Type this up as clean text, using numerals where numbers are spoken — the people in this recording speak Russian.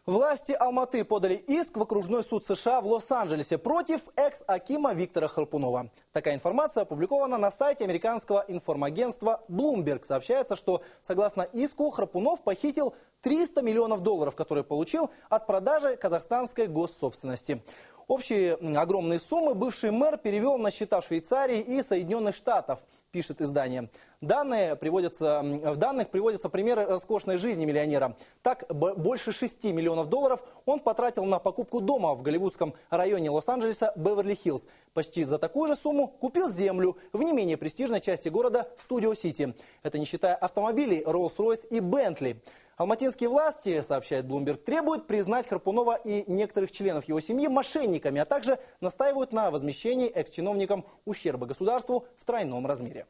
Власти Алматы подали иск в окружной суд США в Лос-Анджелесе против экс-акима Виктора Храпунова. Такая информация опубликована на сайте американского информагентства Bloomberg. Сообщается, что, согласно иску, Храпунов похитил 300 миллионов долларов, которые получил от продажи казахстанской госсобственности. Общие огромные суммы бывший мэр перевел на счета в Швейцарии и Соединенных Штатах, пишет издание. В данных приводятся примеры роскошной жизни миллионера. Так, больше 6 миллионов долларов он потратил на покупку дома в голливудском районе Лос-Анджелеса Беверли-Хиллз. Почти за такую же сумму купил землю в не менее престижной части города Студио-Сити. Это не считая автомобилей Роллс-Ройс и Бентли. Алматинские власти, сообщает Bloomberg, требуют признать Храпунова и некоторых членов его семьи мошенниками, а также настаивают на возмещении экс-чиновникам ущерба государству в тройном размере.